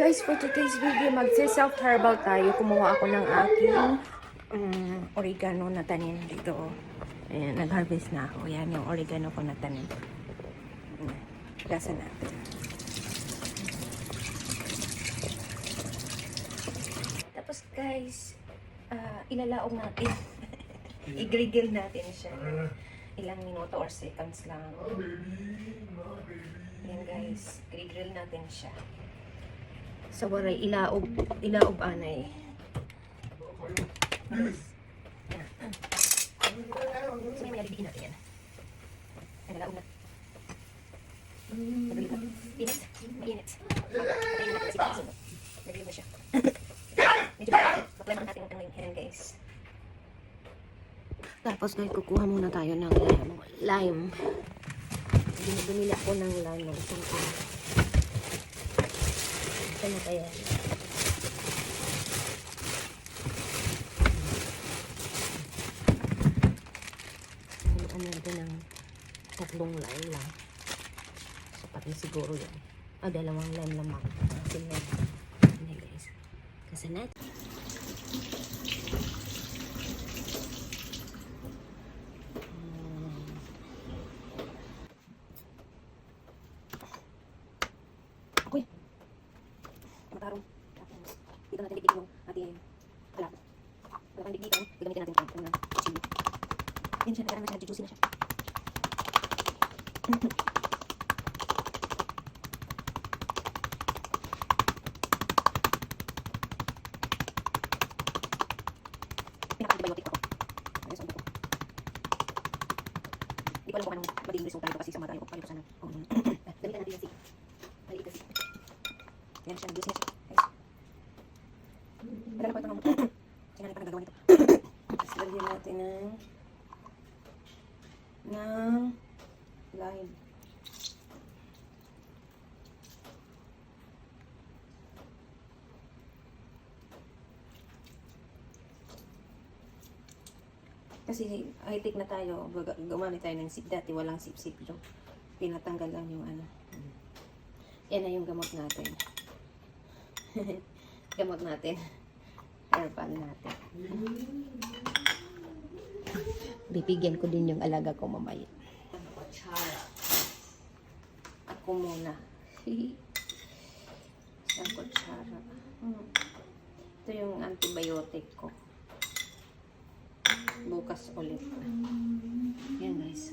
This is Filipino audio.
guys, for today's video, magse-self-herbal tayo. Kumuha ako ng aking oregano na tanim dito. Ayan, nag-harvest na ako. Yan yung oregano ko na tanim. Gasa natin. Tapos guys, ilalaog natin. I-grigil natin siya. Ilang minuto or seconds lang. Ayan guys, grigil natin siya. Sa waray, ilaob anay. So, may mayalibiin natin yan. Ay, nalaog na. Nagulib na. Init. Mainit. Mainit natin si Paso. Nagulib na siya. Medyo baklaman natin ang hirin guys. Tapos guys, kukuha muna tayo ng lime. Bumili ako ng lime ng isang kilo. Ito na kaya. Ano natin ng tatlong lime lang. Sapat na siguro yan. Dalawang lime lamang. Sila. Ano guys. Kasi natin. Okay. Matarong. Dito natin digdig yung ating halap. Wala kang digdigan, gagamitin natin ito ng chili. Yan siya, nagkaroon na siya, juicy na siya. Pinaka-antibiotic ako. Ayos ang buko. Di ko alam kung anong magiging resulta nito kasi sa mga tayo ko. Paano ko sana. Gamitan natin yan si maliit kasi. Yan siya, juicy na siya. Guys. Madala pa ito ng tingnan pa nagagawa nito. Tapos lagyan natin ng lime. Kasi high-tech na tayo, gumamit tayo ng sip. Dati walang sip-sip yung pinatanggal lang yung ano. Yan na yung gamot natin. Gamot natin. Herbal natin. Bibigyan ko din yung alaga ko mamaya. Ako muna. Isang kutsara. Ito yung antibiotic ko. Bukas ulit. Yan guys.